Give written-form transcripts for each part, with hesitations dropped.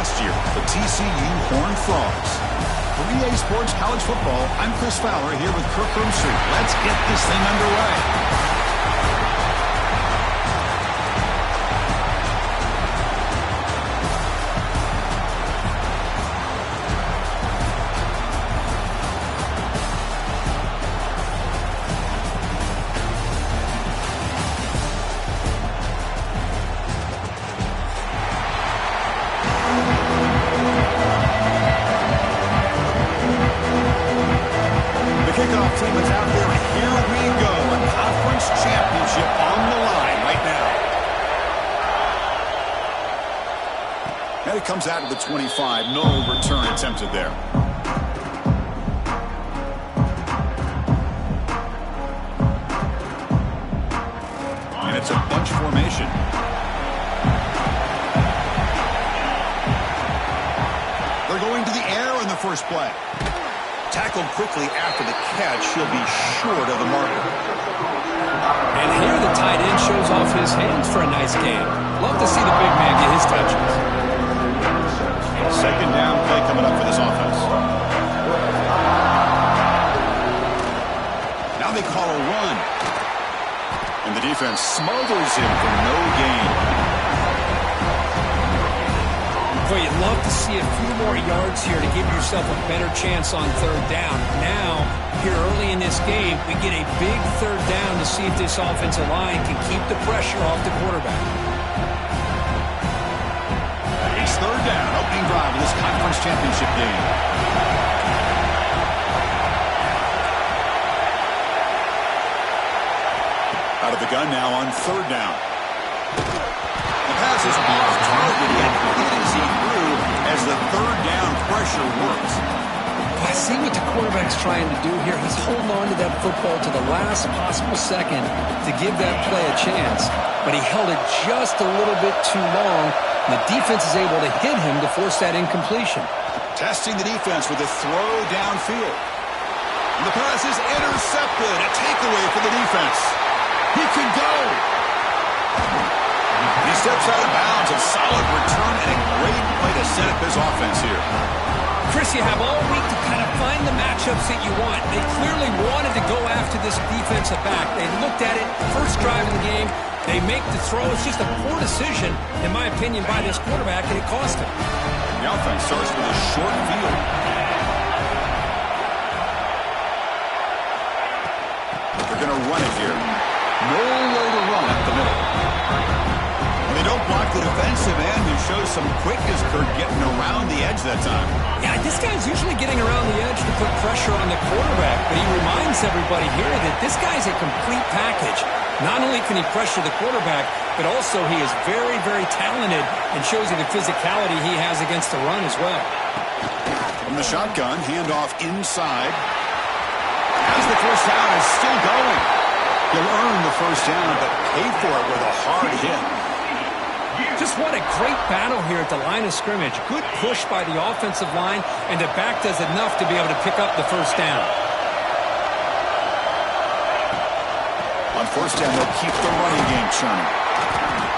last year, the TCU Horned Frogs. For EA Sports College Football, I'm Chris Fowler here with Kirk Herbstreit. Let's get this thing underway. Kickoff team is out there, and here we go. A conference championship on the line right now. And it comes out of the 25. No return attempted there. And it's a bunch formation. They're going to the air in the first play. Tackled quickly after the catch. He'll be short of the marker. And here the tight end shows off his hands for a nice game. Love to see the big man get his touches. Second down play coming up for this offense. Now they call a run. And the defense smothers him for no gain. Boy, you'd love to see a few more yards here to give yourself a better chance on third down. Now, here early in this game, we get a big third down to see if this offensive line can keep the pressure off the quarterback. It's third down, opening drive of this conference championship game. Out of the gun now on third down. The pass is off target, yet hit as he threw as the third down pressure works. I see what the quarterback's trying to do here. He's holding on to that football to the last possible second to give that play a chance. But he held it just a little bit too long. And the defense is able to hit him to force that incompletion. Testing the defense with a throw downfield. And the pass is intercepted. A takeaway for the defense. He can go. He steps out of bounds. A solid return and a great play to set up his offense here. Chris, you have all week to kind of find the matchups that you want. They clearly wanted to go after this defensive back. They looked at it, first drive of the game. They make the throw. It's just a poor decision, in my opinion, by this quarterback, and it cost him. The offense starts with a short field. They're going to run it here. No way to run up the middle. They don't block the defensive end, who shows some quickness, Kurt, getting around the edge that time. Yeah, this guy's usually getting around the edge to put pressure on the quarterback, but he reminds everybody here that this guy's a complete package. Not only can he pressure the quarterback, but also he is very, very talented and shows you the physicality he has against the run as well. From the shotgun, handoff inside. As the first down is still going. He'll earn the first down, but pay for it with a hard hit. Just what a great battle here at the line of scrimmage. Good push by the offensive line, and the back does enough to be able to pick up the first down. On first down, they'll keep the running game churning.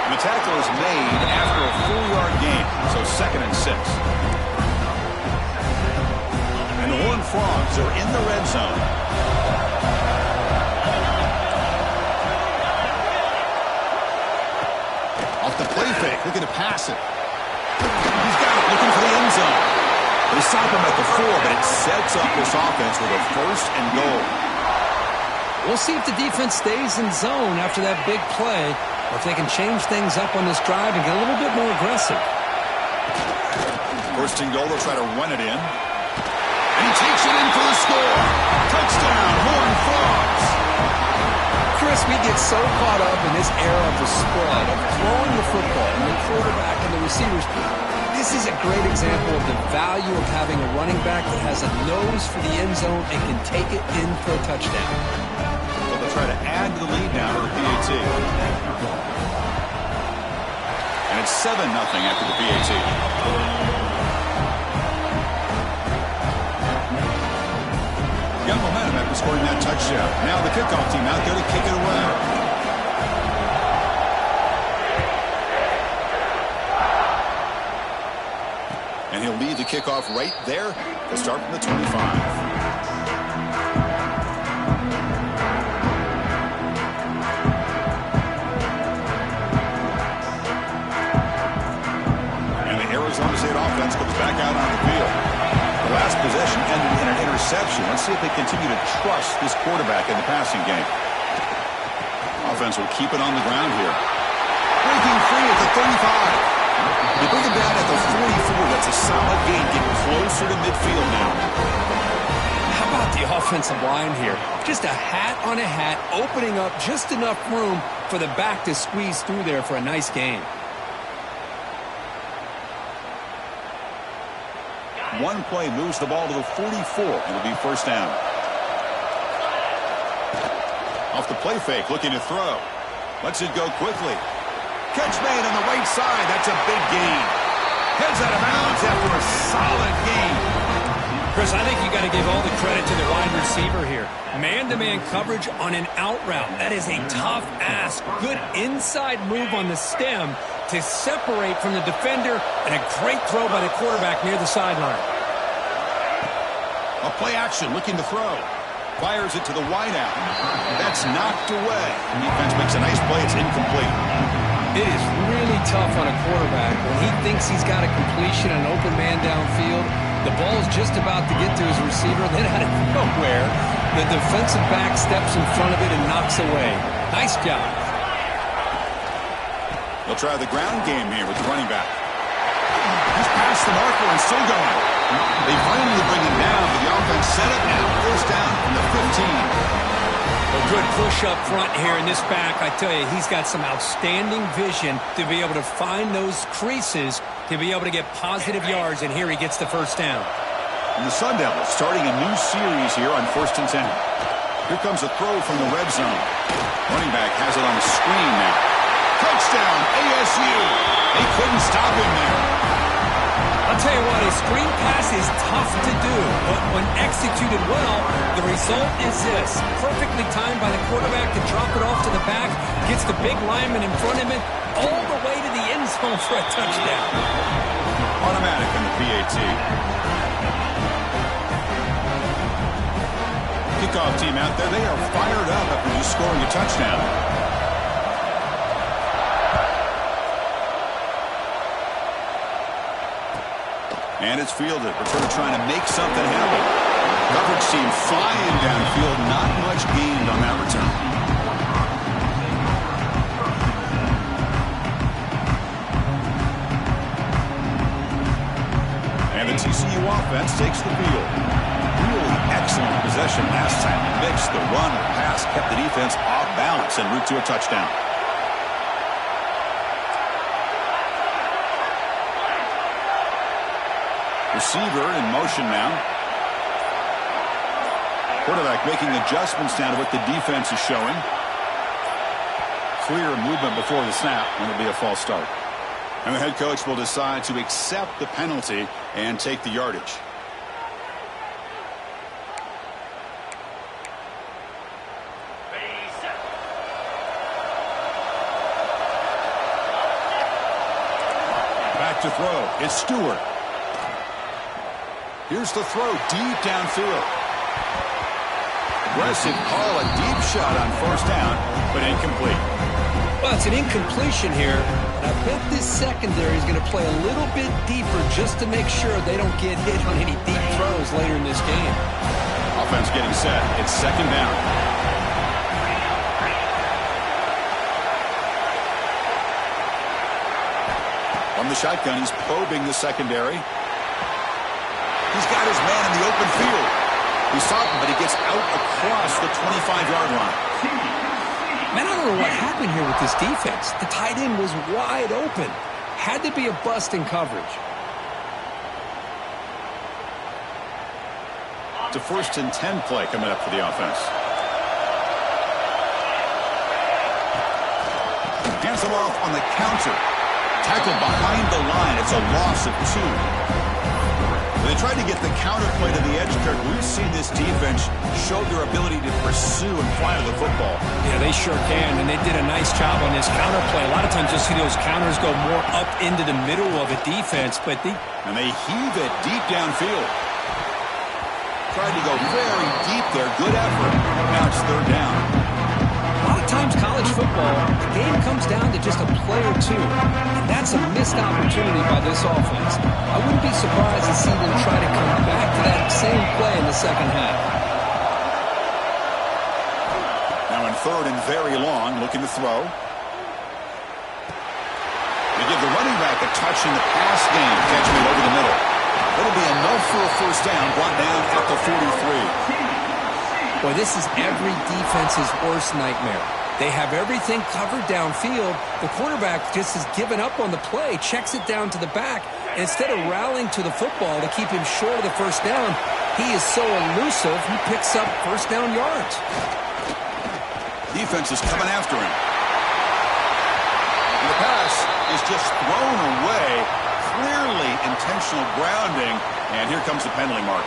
And the tackle is made after a 4-yard gain, so 2nd and 6. And the Horned Frogs are in the red zone. Off the play fake, looking to pass it. He's got it, looking for the end zone. They stop him at the 4, but it sets up this offense with a 1st and goal. We'll see if the defense stays in zone after that big play, or if they can change things up on this drive and get a little bit more aggressive. 1st and goal, they'll try to run it in. And he takes it in for the score. Touchdown, Horned Frogs. Chris, we get so caught up in this era of the spread, of throwing the football, and the quarterback and the receivers. This is a great example of the value of having a running back that has a nose for the end zone and can take it in for a touchdown. So they'll try to add to the lead now to the PAT. And it's 7-0 after the PAT. Got momentum after scoring that touchdown. Now the kickoff team out there to kick it away. And he'll lead the kickoff right there to start from the 25. Arizona State offense comes back out on the field. The last possession ended in an interception. Let's see if they continue to trust this quarterback in the passing game. Offense will keep it on the ground here. Breaking free at the 35. They bring him down at the 44. That's a solid gain, getting closer to midfield now. How about the offensive line here? Just a hat on a hat, opening up just enough room for the back to squeeze through there for a nice gain. One play moves the ball to the 44. It'll be first down. Off the play fake, looking to throw. Lets it go quickly. Catch made on the right side. That's a big gain. Heads out of bounds after a solid gain. Chris, I think you got to give all the credit to the wide receiver here. Man-to-man coverage on an out route. That is a tough ask. Good inside move on the stem to separate from the defender, and a great throw by the quarterback near the sideline. A play action, looking to throw. Fires it to the wideout. That's knocked away. Defense makes a nice play. It's incomplete. It is really tough on a quarterback when he thinks he's got a completion, an open man downfield. The ball's just about to get to his receiver, then out of nowhere, the defensive back steps in front of it and knocks away. Nice job. They'll try the ground game here with the running back. He's past the marker and still going. They finally bring him down, but the offense set up now. First down from the 15. A good push up front here in this back. I tell you, he's got some outstanding vision to be able to find those creases, to be able to get positive yards, and here he gets the first down. And the Sun Devils starting a new series here on 1st and 10. Here comes a throw from the red zone. Running back has it on the screen now. Touchdown, ASU. They couldn't stop him there. I'll tell you what, a screen pass is tough to do, but when executed well, the result is this. Perfectly timed by the quarterback to drop it off to the back, gets the big lineman in front of him, all the way to the end zone for a touchdown. Automatic on the PAT. Kickoff team out there, they are fired up after just scoring a touchdown. And it's fielded. Return trying to make something happen. Coverage team flying downfield. Not much gained on that return. And the TCU offense takes the field. Really excellent possession last time. Mixed the run or pass, kept the defense off balance en route to a touchdown. Receiver in motion now. Quarterback making adjustments now to what the defense is showing. Clear movement before the snap, and it'll be a false start. And the head coach will decide to accept the penalty and take the yardage. Back to throw. It's Stewart. Here's the throw deep downfield. Aggressive call, a deep shot on first down, but incomplete. Well, it's an incompletion here. And I bet this secondary is going to play a little bit deeper just to make sure they don't get hit on any deep throws later in this game. Offense getting set. It's second down. From the shotgun, he's probing the secondary. He's got his man in the open field. He saw him, but he gets out across the 25-yard line. Man, I don't know what happened here with this defense. The tight end was wide open. Had to be a bust in coverage. It's a 1st and 10 play coming up for the offense. Hands him off on the counter. Tackled behind the line. It's a loss of 2. They tried to get the counterplay to the edge, Kirk. We've seen this defense show their ability to pursue and fly to the football. Yeah, they sure can, and they did a nice job on this counterplay. A lot of times you'll see those counters go more up into the middle of a defense, but and they heave it deep downfield. Tried to go very deep there. Good effort. Now it's third down. A lot of times college football, the game comes down to just a play or two, and that's a missed opportunity by this offense. I wouldn't be surprised to see them try to come back to that same play in the second half. Now in third and very long, looking to throw. They give the running back a touch in the pass game, catching it over the middle. It'll be enough for a first down, brought down at the 43. Boy, this is every defense's worst nightmare. They have everything covered downfield. The quarterback just has given up on the play, checks it down to the back, and instead of rallying to the football to keep him short of the first down, he is so elusive, he picks up first down yards. Defense is coming after him. And the pass is just thrown away. Clearly intentional grounding, and here comes the penalty mark.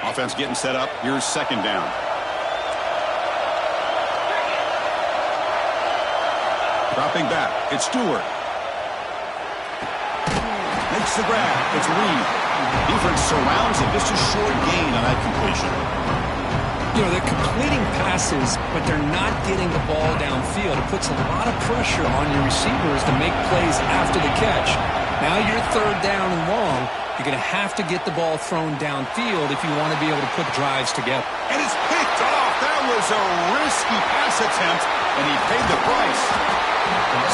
Offense getting set up. Here's second down. Dropping back. It's Stewart. Makes the grab. It's Reed. Defense surrounds him. Just a short gain on that completion. You know, they're completing passes, but they're not getting the ball downfield. It puts a lot of pressure on your receivers to make plays after the catch. Now you're third down and long. You're going to have to get the ball thrown downfield if you want to be able to put drives together. And it's picked off. That was a risky pass attempt, and he paid the price.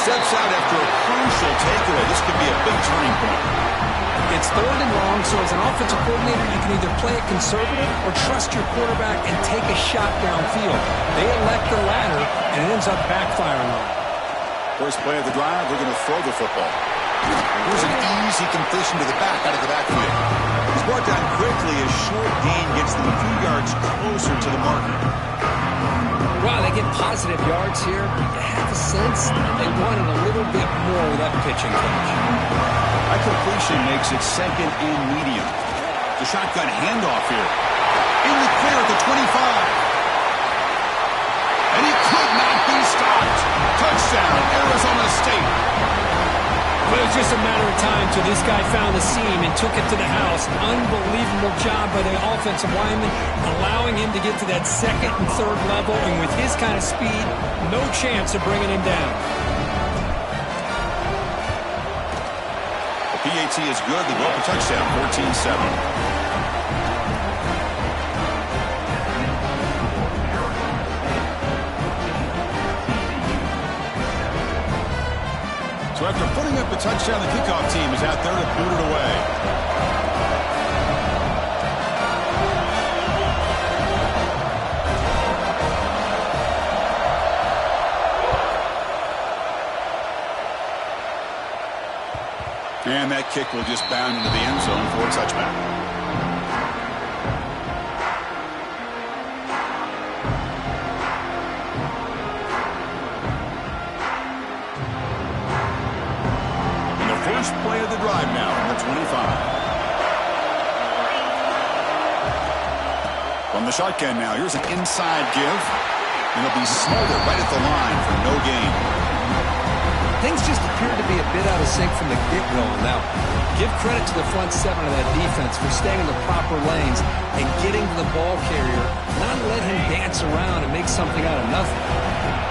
Steps out after a crucial takeaway. This could be a big turning point. It's third and long, so as an offensive coordinator, you can either play it conservative or trust your quarterback and take a shot downfield. They elect the latter, and it ends up backfiring on them. First play of the drive, we're going to throw the football. Here's an easy completion to the back out of the backfield. He's brought down quickly. A short gain gets them a few yards closer to the marker. Wow, they get positive yards here, but you have a sense they wanted a little bit more with that pitching coach. That completion makes it second and medium. The shotgun handoff here. In the clear at the 25. And he could not be stopped. Touchdown, Arizona State. But it was just a matter of time till this guy found the seam and took it to the house. Unbelievable job by the offensive lineman, allowing him to get to that second and third level, and with his kind of speed, no chance of bringing him down. The PAT is good. They go up a touchdown, 14-7. So after putting up the touchdown, the kickoff team is out there to boot it away. And that kick will just bound into the end zone for a touchback. Play of the drive now from the 25. From the shotgun now, here's an inside give. And it'll be smothered right at the line for no gain. Things just appear to be a bit out of sync from the get-go. Now, give credit to the front seven of that defense for staying in the proper lanes and getting to the ball carrier, not let him dance around and make something out of nothing.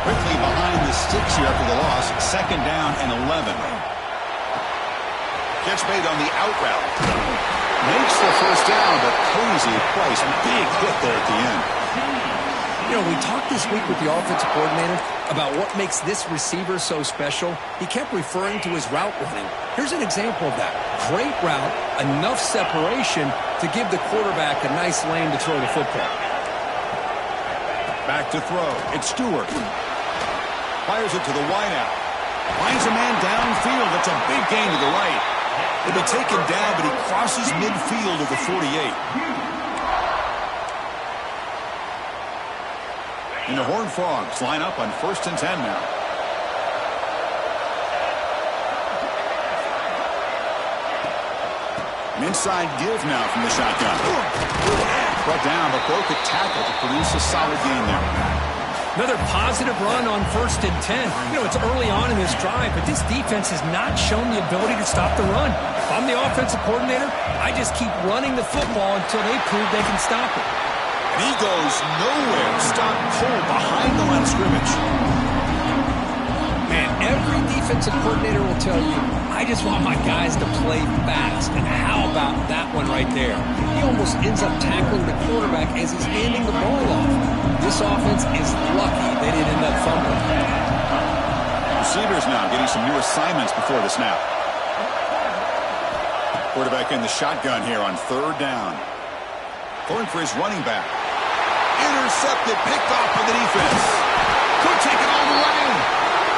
Quickly behind the sticks here after the loss, second down and 11. Catch made on the out route. Makes the first down, but crazy price. Big hit there at the end. You know, we talked this week with the offensive coordinator about what makes this receiver so special. He kept referring to his route running. Here's an example of that. Great route, enough separation to give the quarterback a nice lane to throw the football. Back to throw. It's Stewart. Fires it to the wideout. Finds a man downfield. That's a big gain to the right. He'll be taken down, but he crosses midfield at the 48. And the Horned Frogs line up on 1st and 10 now. An inside give now from the shotgun. Brought down, but broke a tackle to produce a solid gain there. Another positive run on 1st and 10. You know, it's early on in this drive, but this defense has not shown the ability to stop the run. If I'm the offensive coordinator, I just keep running the football until they prove they can stop it. And he goes nowhere. Stop cold behind the line of scrimmage. Man, every defensive coordinator will tell you, I just want my guys to play fast. And how about that one right there? He almost ends up tackling the quarterback as he's handing the ball off. This offense is lucky they didn't end up fumbling. Receivers now getting some new assignments before the snap. Quarterback in the shotgun here on 3rd down. Going for his running back. Intercepted, picked off by the defense. Could take it all the way.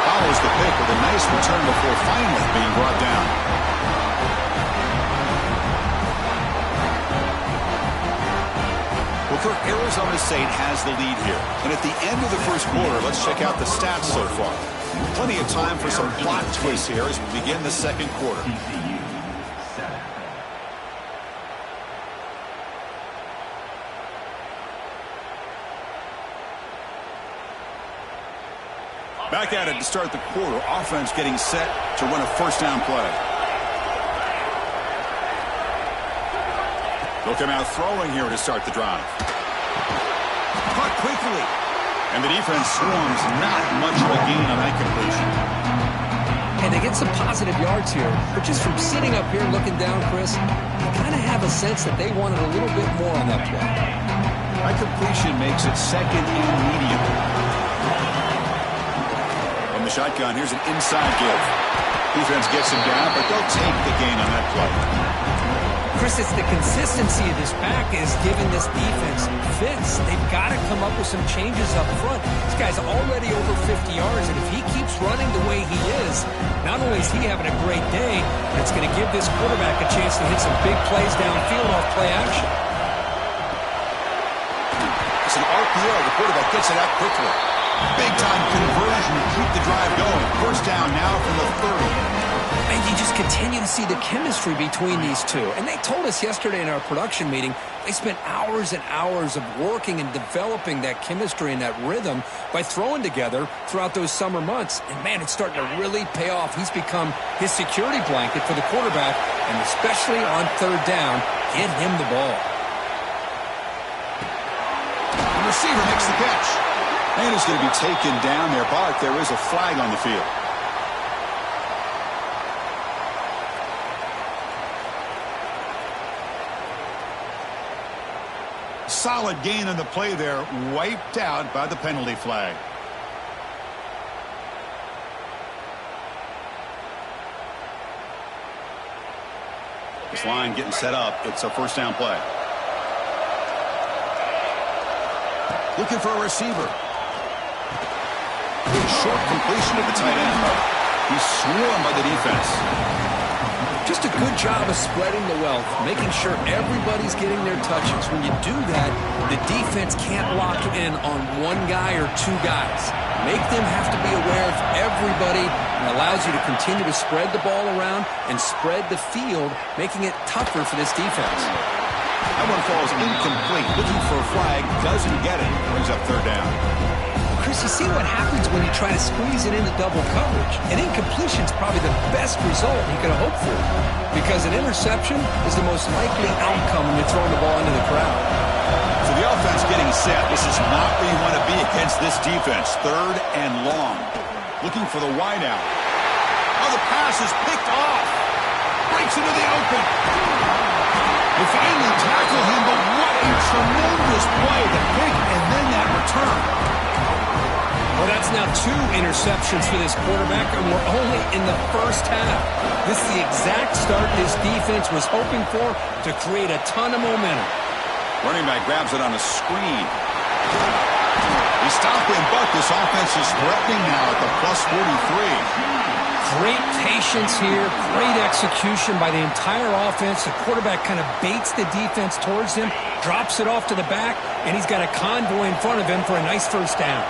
Follows the pick with a nice return before finally being brought down. Well, Kirk, Arizona State has the lead here. And at the end of the 1st quarter, let's check out the stats so far. Plenty of time for some plot twists here as we begin the 2nd quarter. Back at it to start the quarter. Offense getting set to run a 1st down play. They'll come out throwing here to start the drive. Caught quickly. And the defense swarms. Not much of a gain on that completion. And they get some positive yards here. But just from sitting up here looking down, Chris, you kind of have a sense that they wanted a little bit more on that play. That completion makes it 2nd and medium. The shotgun, here's an inside give. Defense gets him down, but they'll take the gain on that play. Chris, it's the consistency of this back is giving this defense fits. They've got to come up with some changes up front. This guy's already over 50 yards, and if he keeps running the way he is, not only is he having a great day, but it's going to give this quarterback a chance to hit some big plays downfield off play action. It's an RPO. The quarterback gets it out quickly. Big-time conversion to keep the drive going. 1st down now from the 30. And you just continue to see the chemistry between these two. And they told us yesterday in our production meeting, they spent hours and hours of working and developing that chemistry and that rhythm by throwing together throughout those summer months. And, man, it's starting to really pay off. He's become his security blanket for the quarterback, and especially on 3rd down, get him the ball. The receiver makes the catch. And he's going to be taken down there, but there is a flag on the field. Solid gain on the play there, wiped out by the penalty flag. This line getting set up. It's a 1st down play. Looking for a receiver. Good short completion to the tight end. He's swarmed by the defense. Just a good job of spreading the wealth, making sure everybody's getting their touches. When you do that, the defense can't lock in on one guy or 2 guys. Make them have to be aware of everybody, and allows you to continue to spread the ball around and spread the field, making it tougher for this defense. That one falls incomplete. Looking for a flag, doesn't get it. Brings up 3rd down. Chris, you see what happens when you try to squeeze it into double coverage. An incompletion is probably the best result you could have hoped for, because an interception is the most likely outcome when you're throwing the ball into the crowd. So the offense getting set. This is not where you want to be against this defense. 3rd and long. Looking for the wideout. Oh, the pass is picked off. Breaks into the open. They finally tackle him, but what a tremendous play. The pick and then that return. Well, that's now 2 interceptions for this quarterback, and we're only in the 1st half. This is the exact start this defense was hoping for to create a ton of momentum. Running back grabs it on a screen. He stopped him, but this offense is threatening now at the +43. Great patience here, great execution by the entire offense. The quarterback kind of baits the defense towards him, drops it off to the back, and he's got a convoy in front of him for a nice first down.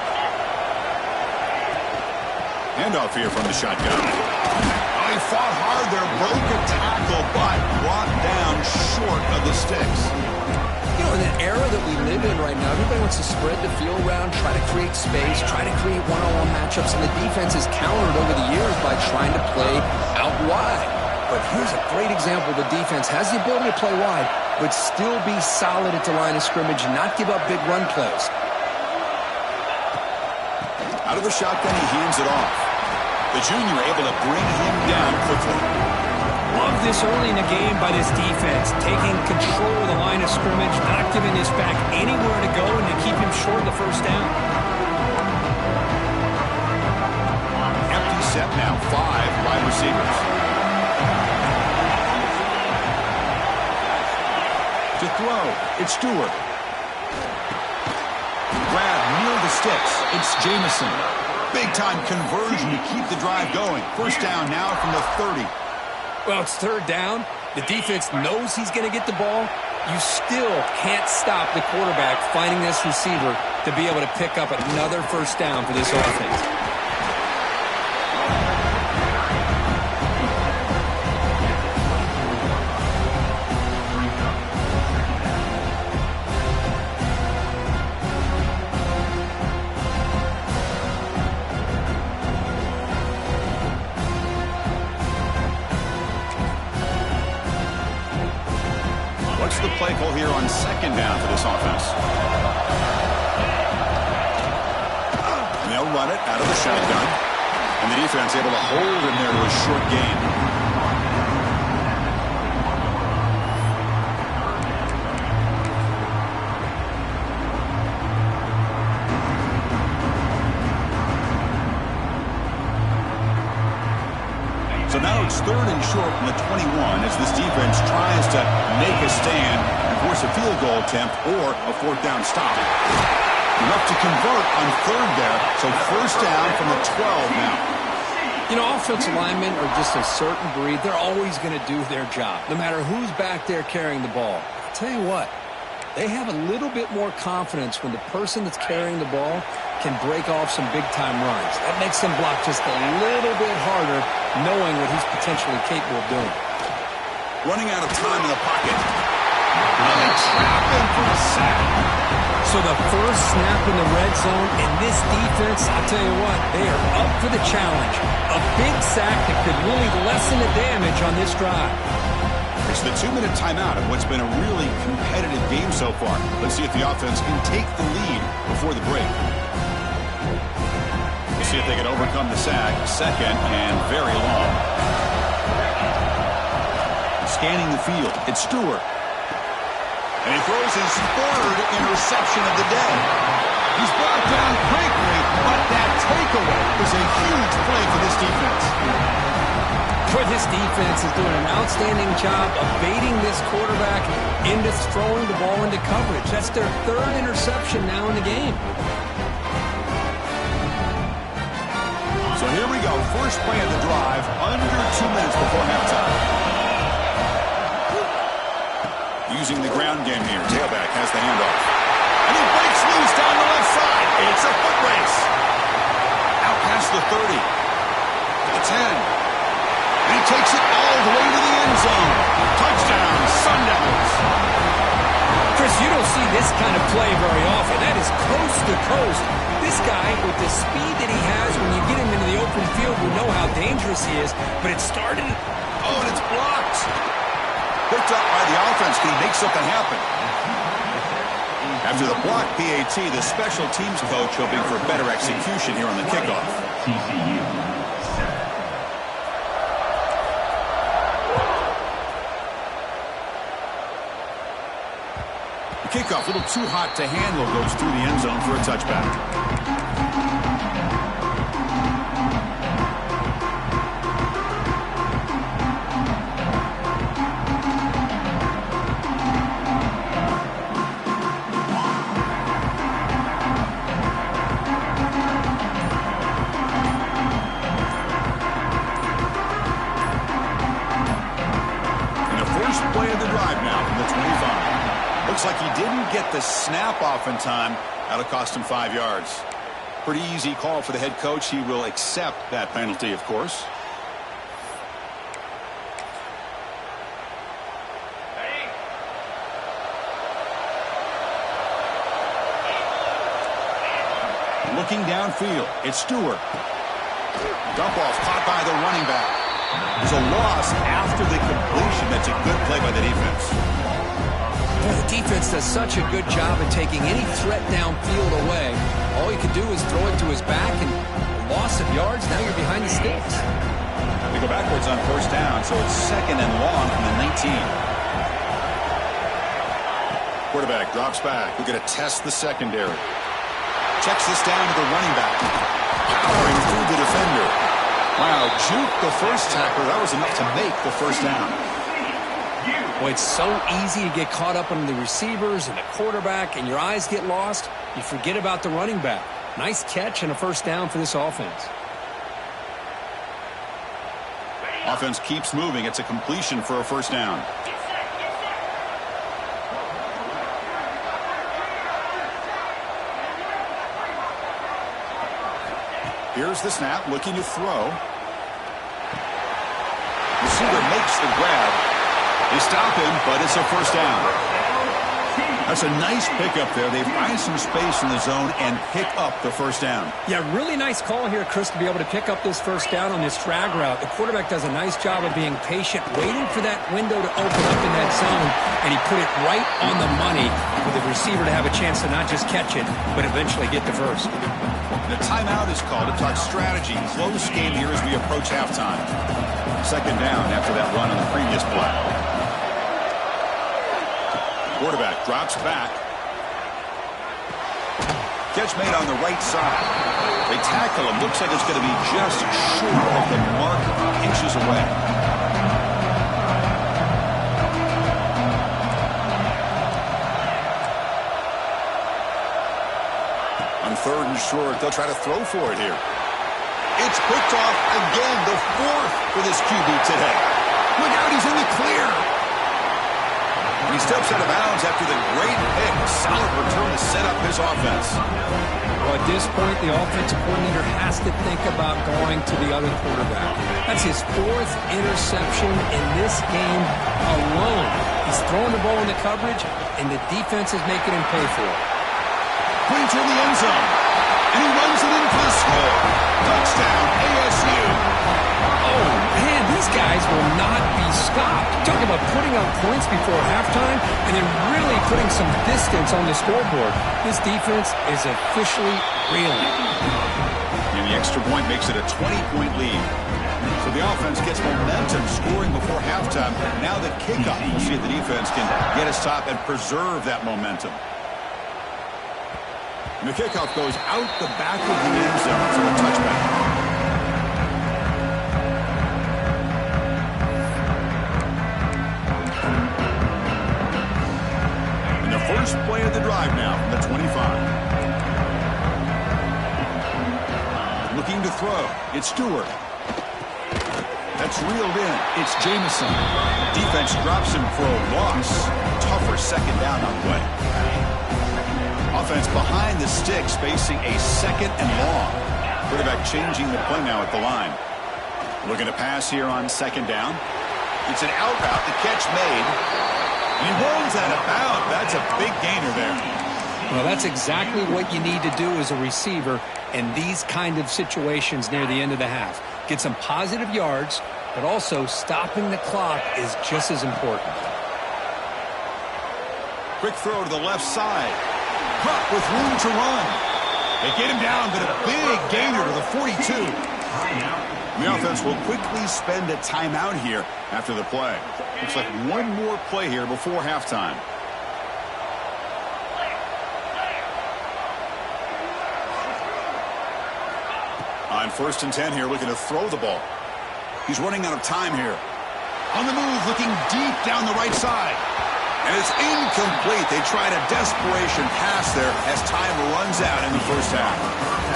Handoff here from the shotgun. Oh, he fought hard there, broke a tackle, but brought down short of the sticks. You know, in the era that we live in right now, everybody wants to spread the field around, try to create space, try to create one-on-one matchups, and the defense has countered over the years by trying to play out wide. But here's a great example. The defense has the ability to play wide, but still be solid at the line of scrimmage and not give up big run plays. Out of the shotgun, he hands it off. The junior able to bring him down quickly. Love this early in the game by this defense, taking control of the line of scrimmage, not giving this back anywhere to go, and to keep him short of the first down. Empty set now, 5 wide receivers. To throw, it's Stewart. Grab near the sticks, it's Jamison. Big-time conversion to keep the drive going. First down now from the 30. Well, it's third down. The defense knows he's going to get the ball. You still can't stop the quarterback finding this receiver to be able to pick up another first down for this offense. What's the play call here on second down for this offense? And they'll run it out of the shotgun. And the defense able to hold him there to a short gain. So now it's third and short from the 21 as this defense tries to make a stand and force a field goal attempt or a fourth down stop. Enough to convert on third there, so first down from the 12 now. You know, offensive linemen are just a certain breed. They're always going to do their job, no matter who's back there carrying the ball. I'll tell you what, they have a little bit more confidence when the person that's carrying the ball can break off some big-time runs. That makes them block just a little bit harder, knowing what he's potentially capable of doing. Running out of time in the pocket. And they trap him for a sack. So the first snap in the red zone, and this defense, I'll tell you what, they are up for the challenge. A big sack that could really lessen the damage on this drive. It's the 2-minute timeout of what's been a really competitive game so far. Let's see if the offense can take the lead before the break. We'll see if they can overcome the sack. Second and very long. Scanning the field, it's Stewart. And he throws his third interception of the day. He's brought down quickly, but that takeaway is a huge play for this defense. This defense is doing an outstanding job of baiting this quarterback into throwing the ball into coverage. That's their third interception now in the game. So here we go. First play of the drive, under 2 minutes before halftime. Using the ground game here. Tailback has the handoff. And he breaks loose down the left side. It's a foot race. Out past the 30. The 10. And he takes it all the way to the end zone. Touchdown, Sundowns. Chris, you don't see this kind of play very often. That is coast to coast. This guy, with the speed that he has, when you get him into the open field, we know how dangerous he is. But it started... Oh, and it's blocked. Picked up by the offense. Can he make something happen? After the block PAT, the special teams coach hoping for better execution here on the kickoff. The kickoff, a little too hot to handle, goes through the end zone for a touchback. the snap off in time. That'll cost him 5 yards. Pretty easy call for the head coach. He will accept that penalty, of course. Looking downfield, it's Stewart. Dump off caught by the running back. There's a loss after the completion. That's a good play by the defense. Yeah, the defense does such a good job of taking any threat downfield away. All you can do is throw it to his back, and a loss of yards, now you're behind the sticks. They go backwards on first down, so it's 2nd and long from the 19. Quarterback drops back. We're going to test the secondary. Checks this down to the running back. Powering through the defender. Wow, juke the first tackler. That was enough to make the first down. Boy, it's so easy to get caught up on the receivers and the quarterback, and your eyes get lost. You forget about the running back. Nice catch and a first down for this offense. Offense keeps moving. It's a completion for a first down. Here's the snap, looking to throw. Receiver makes the grab. They stop him, but it's a first down. That's a nice pickup there. They find some space in the zone and pick up the first down. Yeah, really nice call here, Chris, to be able to pick up this first down on this drag route. The quarterback does a nice job of being patient, waiting for that window to open up in that zone, and he put it right on the money for the receiver to have a chance to not just catch it, but eventually get the first. The timeout is called to talk strategy. Close game here as we approach halftime. 2nd down after that run on the previous play. Quarterback drops back. Catch made on the right side. They tackle him. Looks like it's going to be just short of the mark, inches away. On 3rd and short, they'll try to throw for it here. It's picked off again, the 4th for this QB today. Look out, he's in the clear. He steps out of bounds after the great pick. Solid return to set up his offense. Well, at this point, the offensive coordinator has to think about going to the other quarterback. That's his 4th interception in this game alone. He's throwing the ball in the coverage, and the defense is making him pay for it. Put it in the end zone, and he runs it in for the score. Touchdown, ASU. Oh, man, these guys will not be stopped. Talk about putting up points before halftime and then really putting some distance on the scoreboard. This defense is officially reeling. And the extra point makes it a 20-point lead. So the offense gets momentum scoring before halftime. Now the kickoff. We'll see if the defense can get a stop and preserve that momentum. And the kickoff goes out the back of the end zone for a touchback. First play of the drive now from the 25. Looking to throw. It's Stewart. That's reeled in. It's Jamison. Defense drops him for a loss. Tougher 2nd down on the way. Offense behind the sticks facing a 2nd and long. Quarterback changing the play now at the line. Looking to pass here on 2nd down. It's an out route. The catch made. He rolls out of bounds. That's a big gainer there. Well, that's exactly what you need to do as a receiver in these kind of situations near the end of the half. Get some positive yards, but also stopping the clock is just as important. Quick throw to the left side. Cup with room to run. They get him down, but a big gainer to the 42. The offense will quickly spend a timeout here after the play. Looks like one more play here before halftime. On 1st and 10 here, looking to throw the ball. He's running out of time here. On the move, looking deep down the right side. And it's incomplete. They tried a desperation pass there as time runs out in the first half.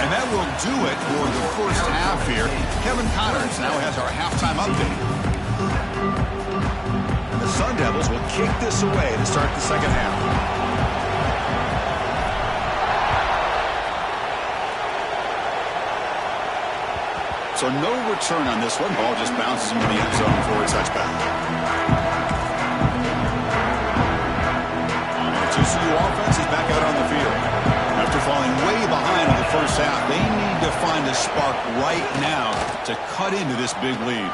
And that will do it for the first half here. Kevin Connors now has our halftime update. And the Sun Devils will kick this away to start the second half. So no return on this one. Ball just bounces into the end zone for a touchback. And the TCU offense is back out on the field. After falling way behind in the first half, they need to find a spark right now to cut into this big lead.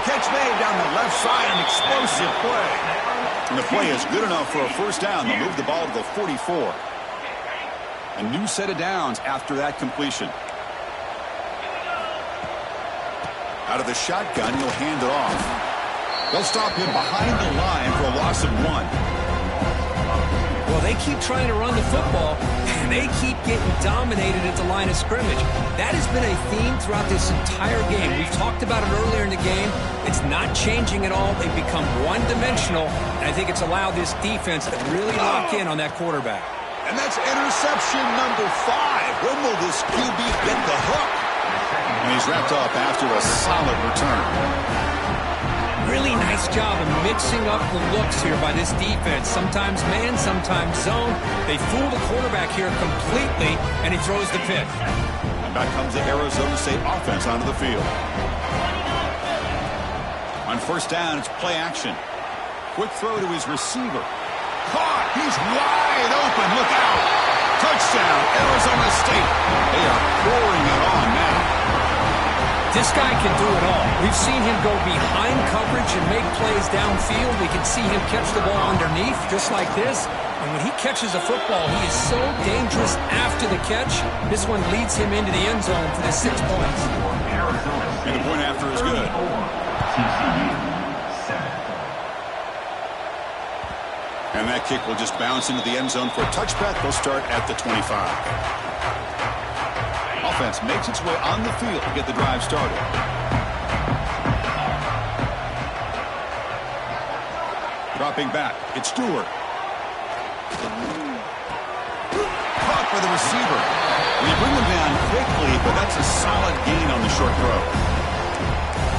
Catch made down the left side, an explosive play. And the play is good enough for a first down. They'll move the ball to the 44. A new set of downs after that completion. Out of the shotgun, he'll hand it off. They'll stop him behind the line for a loss of 1. Well, they keep trying to run the football, and they keep getting dominated at the line of scrimmage. That has been a theme throughout this entire game. We've talked about it earlier in the game. It's not changing at all. They've become one-dimensional, and I think it's allowed this defense to really lock in on that quarterback. And that's interception number 5. When will this QB get the hook? And he's wrapped up after a solid return. Really nice job of mixing up the looks here by this defense. Sometimes man, sometimes zone. They fool the quarterback here completely, and he throws the pick. And back comes the Arizona State offense onto the field. On first down, it's play action. Quick throw to his receiver. Caught! He's wide open. Look out! Touchdown, Arizona State. They are pouring it on now. This guy can do it all. We've seen him go behind coverage and make plays downfield. We can see him catch the ball underneath, just like this. And when he catches a football, he is so dangerous after the catch. This one leads him into the end zone for the 6 points. And the point after is good. And that kick will just bounce into the end zone for a touchback. They'll start at the 25. Offense makes its way on the field to get the drive started. Dropping back, it's Stewart. Caught by the receiver. They bring him down quickly, but that's a solid gain on the short throw.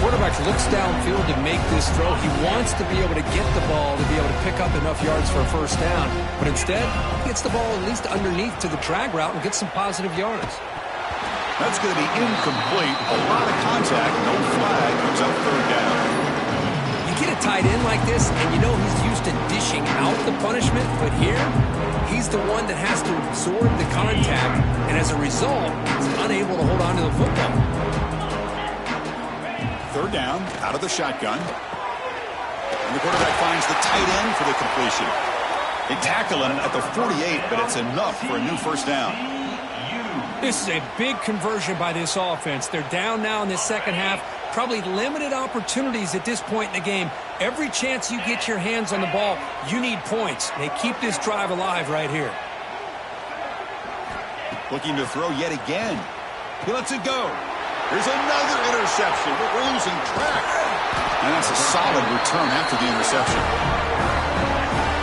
Quarterback looks downfield to make this throw. He wants to be able to get the ball to be able to pick up enough yards for a first down. But instead, he gets the ball at least underneath to the drag route and gets some positive yards. That's going to be incomplete. A lot of contact. No flag. Comes up third down. You get a tight end like this, and you know he's used to dishing out the punishment. But here, he's the one that has to absorb the contact. And as a result, he's unable to hold on to the football. Third down, out of the shotgun. And the quarterback finds the tight end for the completion. They tackle him at the 48, but it's enough for a new first down. This is a big conversion by this offense. They're down now in the second half. Probably limited opportunities at this point in the game. Every chance you get your hands on the ball, you need points. They keep this drive alive right here. Looking to throw yet again. He lets it go. There's another interception, but we're losing track. And that's a solid return after the interception.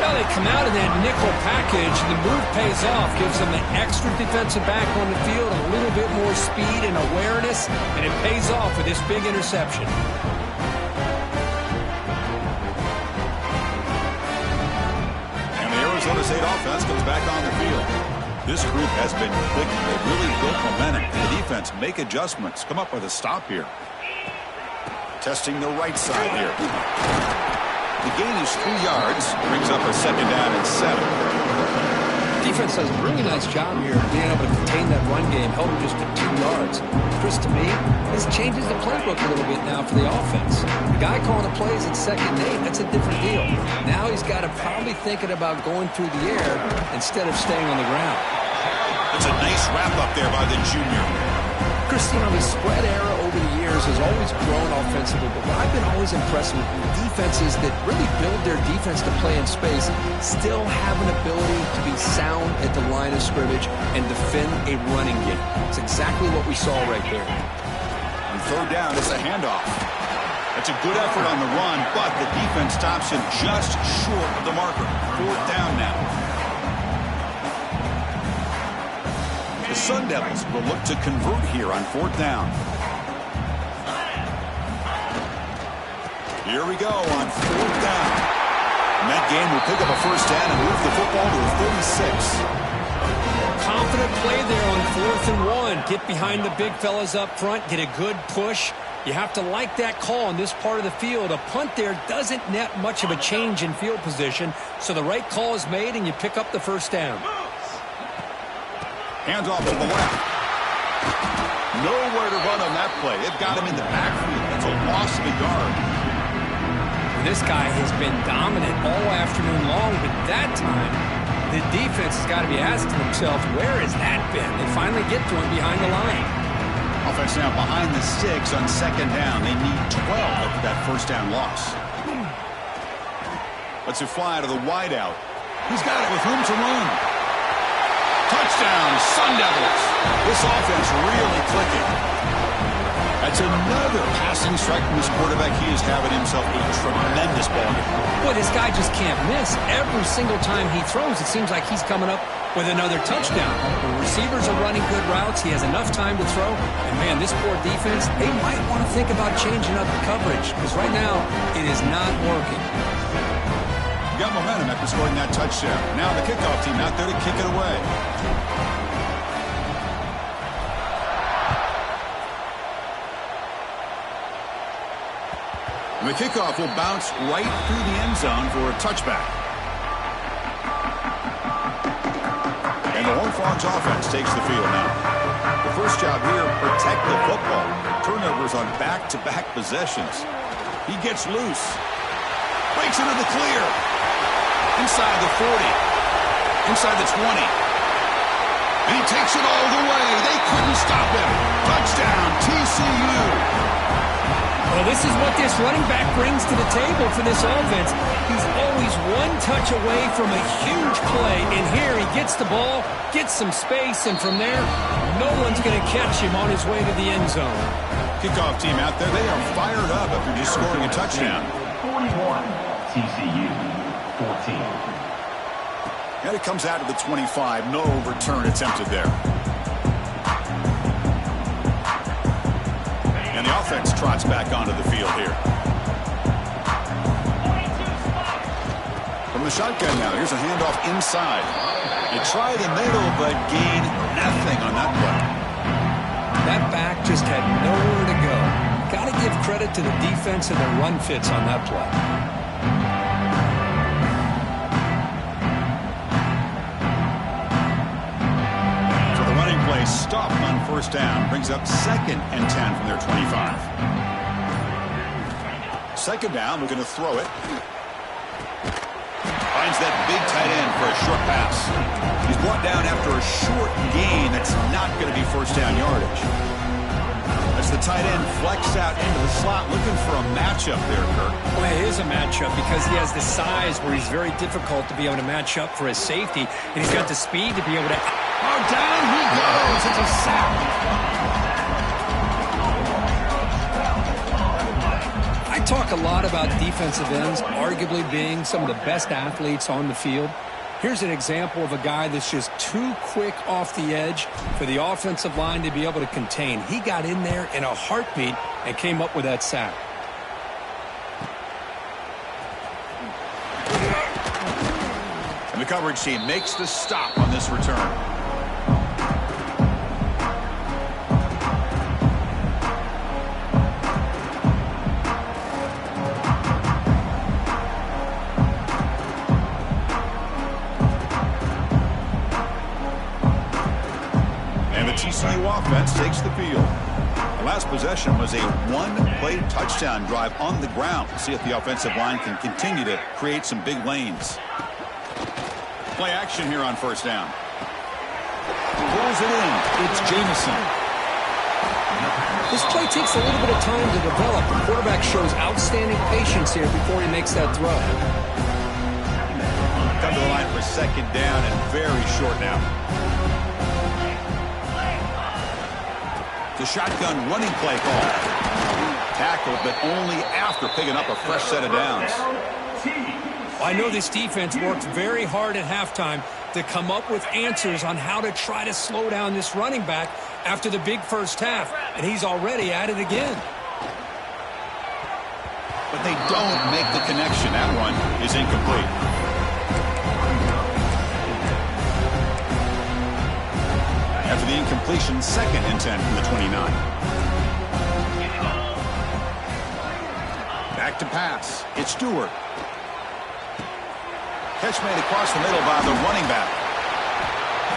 Well, they come out in that nickel package, and the move pays off, gives them an extra defensive back on the field, a little bit more speed and awareness, and it pays off with this big interception. And the Arizona State offense comes back on the field. This group has been clicking. They've really built momentum. The defense make adjustments. Come up with a stop here. Testing the right side here. The gain is 3 yards. Brings up a second down and 7. Defense does a really nice job here being able to contain that run game, held him just to 2 yards. Chris, to me, this changes the playbook a little bit now for the offense. The guy calling the plays at 2nd and 8, that's a different deal. Now he's got to probably thinking about going through the air instead of staying on the ground. That's a nice wrap up there by the junior. Chris, you know, the spread era over the years has always grown offensively, but what I've been always impressed with defenses that really build their defense to play in space still have an ability to be sound at the line of scrimmage and defend a running game. It's exactly what we saw right there. On third down, it's a handoff. That's a good effort on the run, but the defense stops him just short of the marker. Fourth down now. The Sun Devils will look to convert here on fourth down. Here we go on fourth down. And that game will pick up a first down and move the football to the 36. Confident play there on 4th and 1. again, get behind the big fellas up front, get a good push. You have to like that call in this part of the field. A punt there doesn't net much of a change in field position, so the right call is made and you pick up the first down. Hands off to the left. Nowhere to run on that play. They've got him in the backfield. That's a loss of a yard. This guy has been dominant all afternoon long, but that time the defense has got to be asking themselves, where has that been? They finally get to him behind the line. Offense now behind the 6 on second down. They need 12 after that first down loss. Let's it fly to the wideout. He's got it with room to run. Touchdown, Sun Devils. This offense really clicking. That's another passing strike from this quarterback. He is having himself a tremendous ball game. Boy, this guy just can't miss. Every single time he throws, it seems like he's coming up with another touchdown. The receivers are running good routes. He has enough time to throw. And, man, this poor defense, they might want to think about changing up the coverage because right now it is not working. Got momentum after scoring that touchdown. Now the kickoff team out there to kick it away. And the kickoff will bounce right through the end zone for a touchback. And the Horned Frogs offense takes the field now. The first job here, protect the football. Turnovers on back-to-back possessions. He gets loose. Breaks into the clear. Inside the 40. Inside the 20. And he takes it all the way. They couldn't stop him. Touchdown, TCU. Well, this is what this running back brings to the table for this offense. He's always one touch away from a huge play. And here he gets the ball, gets some space, and from there, no one's going to catch him on his way to the end zone. Kickoff team out there, they are fired up after just scoring a touchdown. 41, TCU, 14. And it comes out to the 25. No return attempted there. And the offense trots back onto the field here. From the shotgun now, here's a handoff inside. You try the middle, but gain nothing on that play. That back just had nowhere to go. Got to give credit to the defense and their run fits on that play. So the running play stopped on first down. Brings up 2nd and 10 from their 25. Second down, looking to throw it. Finds that big tight end for a short pass. He's brought down after a short gain. That's not going to be first down yardage. As the tight end flexed out into the slot, looking for a matchup there, Kirk. Well, it is a matchup because he has the size where he's very difficult to be able to match up for his safety, and he's got the speed to be able to... Oh, down he goes. It's a sack. I talk a lot about defensive ends arguably being some of the best athletes on the field. Here's an example of a guy that's just too quick off the edge for the offensive line to be able to contain. He got in there in a heartbeat and came up with that sack. And the coverage team makes the stop on this return. TCU offense takes the field. The last possession was a one-play touchdown drive on the ground. See if the offensive line can continue to create some big lanes. Play action here on first down. Pulls it in. It's Jamison. This play takes a little bit of time to develop. The quarterback shows outstanding patience here before he makes that throw. Come to the line for second down and very short now. The shotgun running play call. Tackled, but only after picking up a fresh set of downs. I know this defense worked very hard at halftime to come up with answers on how to try to slow down this running back after the big first half, and he's already at it again. But they don't make the connection. That one is incomplete. After the incompletion, 2nd and 10 from the 29. Back to pass. It's Stewart. Catch made across the middle by the running back.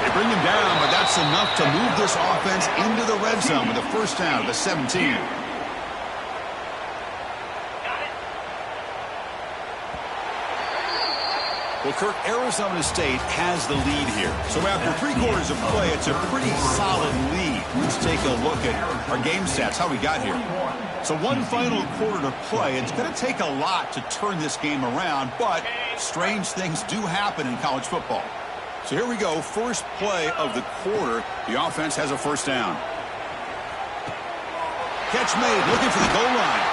They bring him down, but that's enough to move this offense into the red zone with a first down at the 17. Well, Kirk, Arizona State has the lead here. So after 3 quarters of play, it's a pretty solid lead. Let's take a look at our game stats, how we got here. So 1 final quarter to play. It's going to take a lot to turn this game around, but strange things do happen in college football. So here we go, first play of the quarter. The offense has a first down. Catch made, looking for the goal line.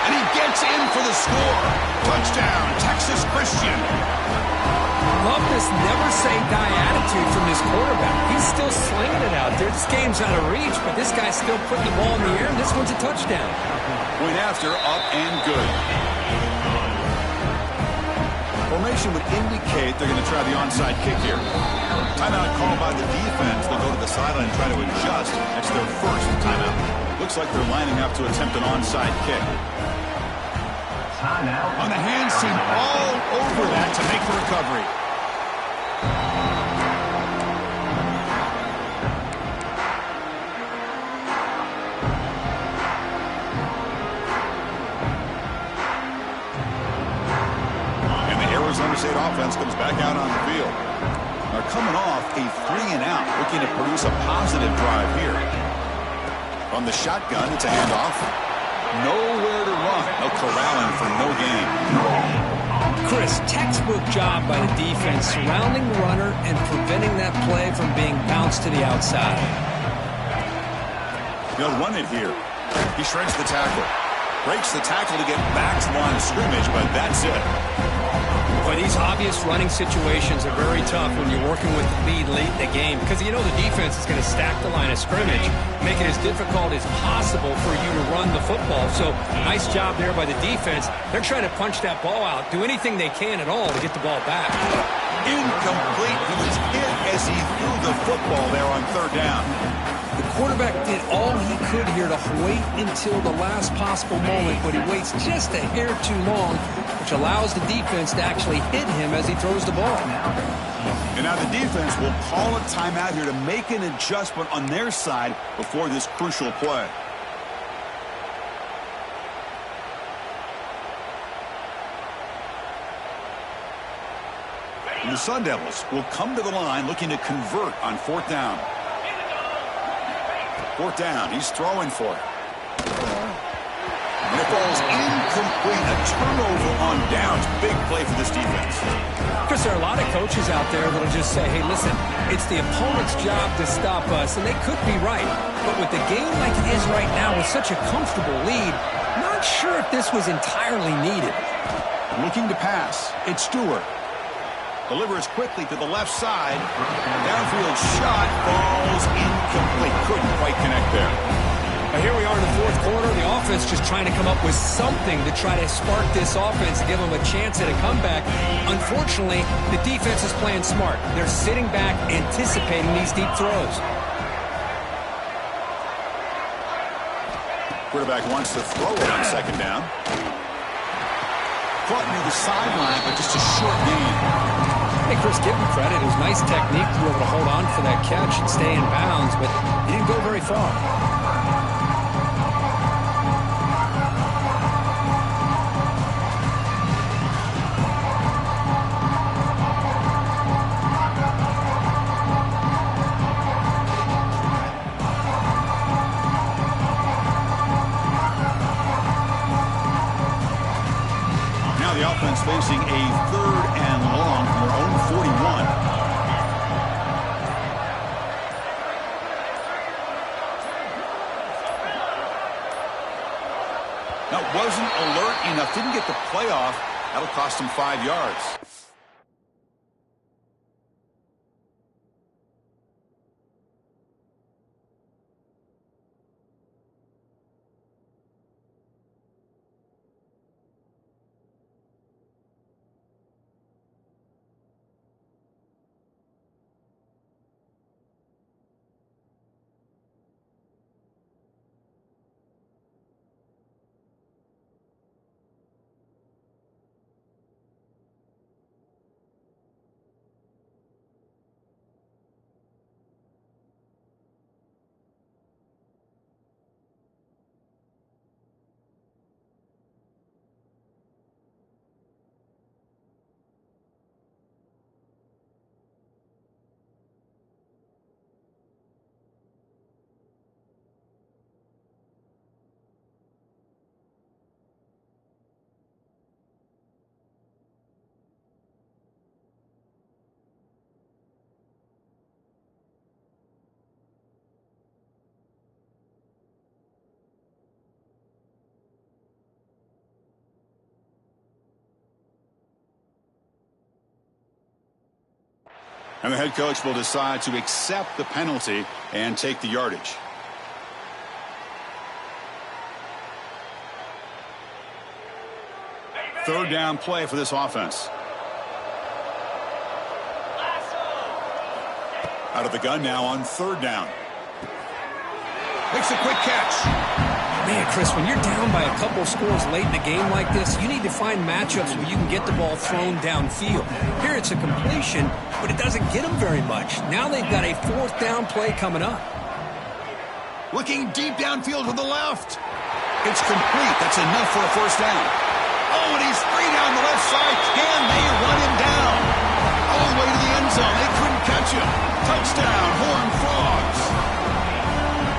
And he gets in for the score. Touchdown, Texas Christian. Love this never-say-die attitude from this quarterback. He's still slinging it out there. This game's out of reach, but this guy's still putting the ball in the air, and this one's a touchdown. Point after, up and good. Formation would indicate they're going to try the onside kick here. Timeout called by the defense. They'll go to the sideline and try to adjust. That's their first timeout. Looks like they're lining up to attempt an onside kick. On the hands team, all over that to make the recovery. And the Arizona State offense comes back out on the field. They're coming off a 3-and-out, looking to produce a positive drive here. From the shotgun, it's a handoff. Nowhere to run. No corralling for no gain. Chris, textbook job by the defense surrounding the runner and preventing that play from being bounced to the outside. They'll run it here. He shreds the tackle. Breaks the tackle to get back to the line of scrimmage, but that's it. Boy, these obvious running situations are very tough when you're working with the lead late in the game because you know the defense is going to stack the line of scrimmage, make it as difficult as possible for you to run the football. So, nice job there by the defense. They're trying to punch that ball out, do anything they can at all to get the ball back. Incomplete. He was hit as he threw the football there on 3rd down. The quarterback did all he could here to wait until the last possible moment, but he waits just a hair too long, which allows the defense to actually hit him as he throws the ball. And now the defense will call a timeout here to make an adjustment on their side before this crucial play. And the Sun Devils will come to the line looking to convert on 4th down. 4th down, he's throwing for it. And it falls incomplete. A turnover on downs. Big play for this defense. Chris, there are a lot of coaches out there that will just say, hey, listen, it's the opponent's job to stop us, and they could be right. But with the game like it is right now with such a comfortable lead, not sure if this was entirely needed. Looking to pass. It's Stewart. Delivers quickly to the left side. Downfield shot falls incomplete. Couldn't quite connect there. Now here we are in the 4th quarter. The offense just trying to come up with something to try to spark this offense, give them a chance at a comeback. Unfortunately, the defense is playing smart. They're sitting back, anticipating these deep throws. Quarterback wants to throw it on 2nd down. Caught near the sideline, but just a short gain. Hey, Chris, give him credit. It was nice technique to be able to hold on for that catch and stay in bounds, but he didn't go very far. Now the offense facing a 3rd and long from their own 41. Now, wasn't alert enough, didn't get the play off. That'll cost him 5 yards. And the head coach will decide to accept the penalty and take the yardage. Third down play for this offense. Out of the gun now on third down. Makes a quick catch. Man, Chris, when you're down by a couple scores late in a game like this, you need to find matchups where you can get the ball thrown downfield. Here it's a completion, but it doesn't get them very much. Now they've got a fourth down play coming up. Looking deep downfield to the left. It's complete. That's enough for a first down. Oh, and he's free down the left side. Can they run him down? All the way to the end zone. They couldn't catch him. Touchdown, Horned Frogs.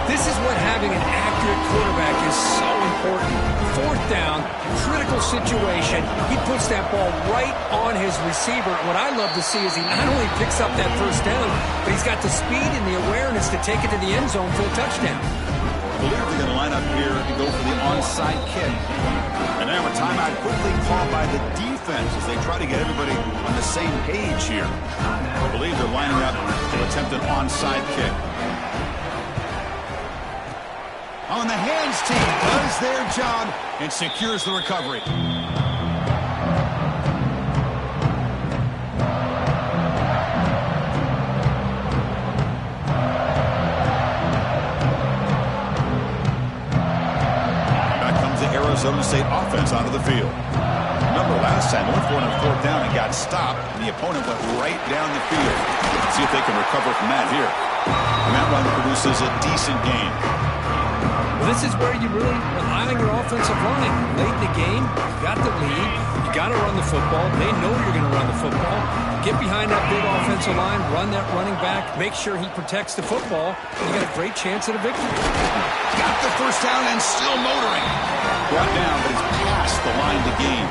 This is what having an accurate quarterback is so important. Fourth down, critical situation. He puts that ball right on his receiver. What I love to see is he not only picks up that first down, but he's got the speed and the awareness to take it to the end zone for a touchdown. I believe they're going to line up here and go for the onside kick. And now a timeout quickly called by the defense as they try to get everybody on the same page here. I believe they're lining up to attempt an onside kick. On the hands team does their job and secures the recovery. Back comes the Arizona State offense onto the field. Remember last time, went for it on fourth down and got stopped, and the opponent went right down the field. Let's see if they can recover from that here. And that run produces a decent gain. Well, this is where you really rely on your offensive line. Late in the game, you got the lead. You got to run the football. They know you're going to run the football. Get behind that big offensive line, run that running back, make sure he protects the football, and you got a great chance at a victory. Got the first down and still motoring. Brought down, but he's past the line to gain.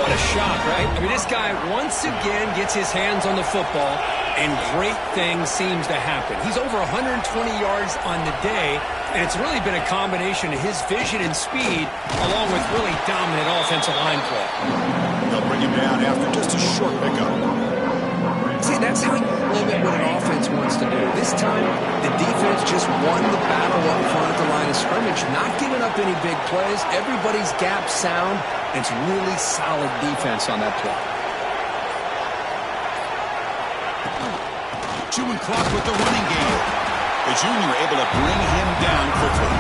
What a shot, right? I mean, this guy once again gets his hands on the football, and great things seems to happen. He's over 120 yards on the day, and it's really been a combination of his vision and speed along with really dominant offensive line play. They'll bring him down after just a short pickup. See, that's how you limit what an offense wants to do. This time, the defense just won the battle up front at the line of scrimmage, not giving up any big plays. Everybody's gap sound. It's really solid defense on that play. Chewing clock with the running game. The junior able to bring him down quickly.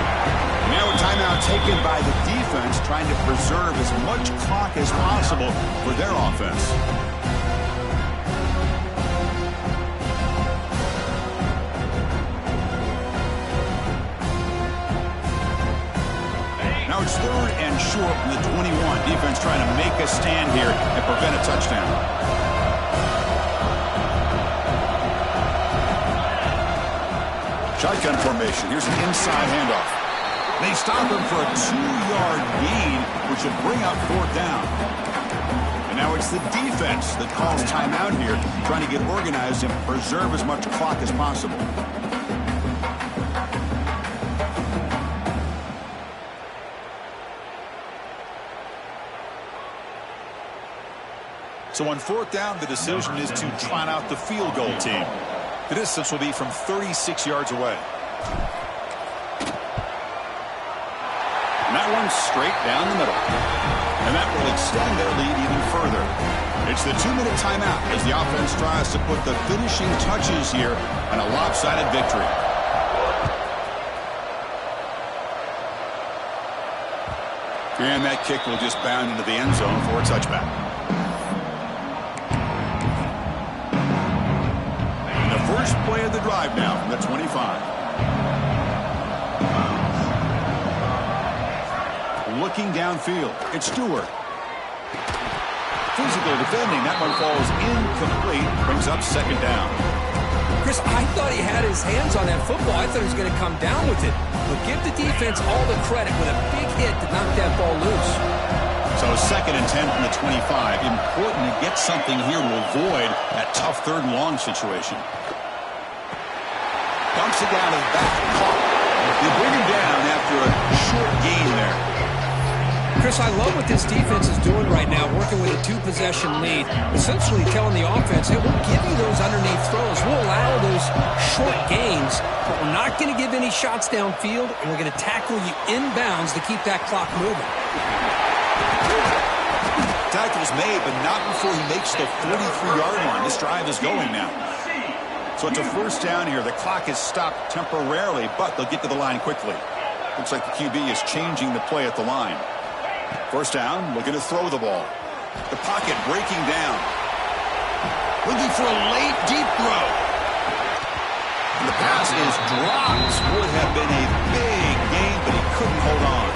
Now a timeout taken by the defense, trying to preserve as much clock as possible for their offense. Now it's third and short from the 21. Defense trying to make a stand here and prevent a touchdown. Shotgun formation. Here's an inside handoff. They stop him for a 2-yard gain, which will bring up fourth down. And now it's the defense that calls timeout here, trying to get organized and preserve as much clock as possible. So on fourth down, the decision is to trot out the field goal team. The distance will be from 36 yards away. And that one's straight down the middle. And that will extend their lead even further. It's the 2-minute timeout as the offense tries to put the finishing touches here on a lopsided victory. And that kick will just bound into the end zone for a touchback. First play of the drive now from the 25. Looking downfield, it's Stewart. Physical defending, that one falls incomplete, brings up second down. Chris, I thought he had his hands on that football. I thought he was going to come down with it. But give the defense all the credit with a big hit to knock that ball loose. So second and 10 from the 25. Important to get something here to avoid that tough third and long situation. Dumps it down to the back. Caught. They bring him down after a short gain there. Chris, I love what this defense is doing right now, working with a two-possession lead, essentially telling the offense, hey, we'll give you those underneath throws. We'll allow those short gains, but we're not going to give any shots downfield, and we're going to tackle you inbounds to keep that clock moving. Tackle's made, but not before he makes the 43-yard line. This drive is going now. So it's a first down here. The clock is stopped temporarily, but they'll get to the line quickly. Looks like the QB is changing the play at the line. First down, looking to throw the ball. The pocket breaking down. Looking for a late, deep throw. And the pass is dropped. Would have been a big gain, but he couldn't hold on.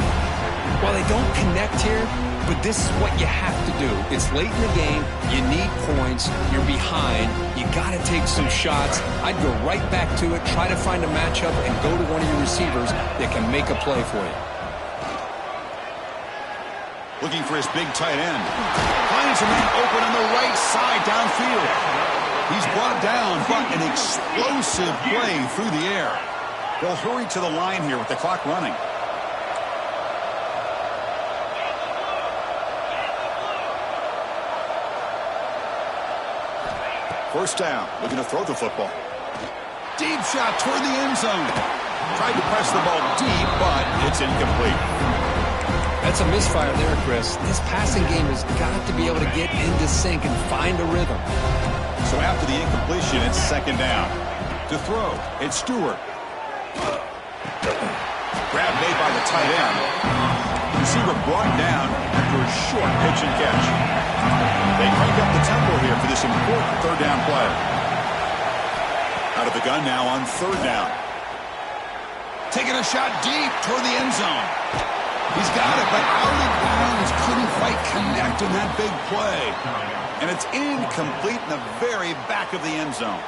Well, they don't connect here, but this is what you have to do. It's late in the game. You need points. You're behind. You got to take some shots. I'd go right back to it, try to find a matchup, and go to one of your receivers that can make a play for you. Looking for his big tight end. Finds a man open on the right side downfield. He's brought down, but an explosive play through the air. They'll hurry to the line here with the clock running. First down, looking to throw the football. Deep shot toward the end zone. Tried to press the ball deep, but it's incomplete. That's a misfire there, Chris. This passing game has got to be able to get into sync and find a rhythm. So after the incompletion, it's second down. To throw, it's Stewart. Grab made by the tight end. Receiver brought down after a short pitch and catch. They crank up the tempo here for this important third down play. Out of the gun now on third down. Taking a shot deep toward the end zone. He's got it, but out of bounds. Couldn't quite connect in that big play. And it's incomplete in the very back of the end zone.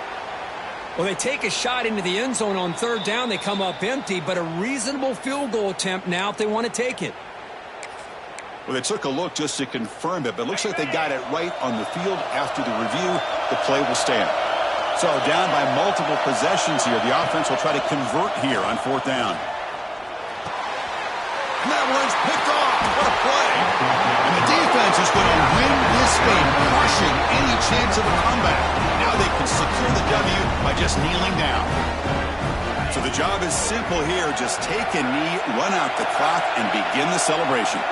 Well, they take a shot into the end zone on third down. They come up empty, but a reasonable field goal attempt now if they want to take it. Well, they took a look just to confirm it, but it looks like they got it right on the field. After the review, the play will stand. So down by multiple possessions here, the offense will try to convert here on fourth down. And that one's picked off. What a play. And the defense is going to win this game, crushing any chance of a comeback. Now they can secure the W by just kneeling down. So the job is simple here. Just take a knee, run out the clock, and begin the celebration.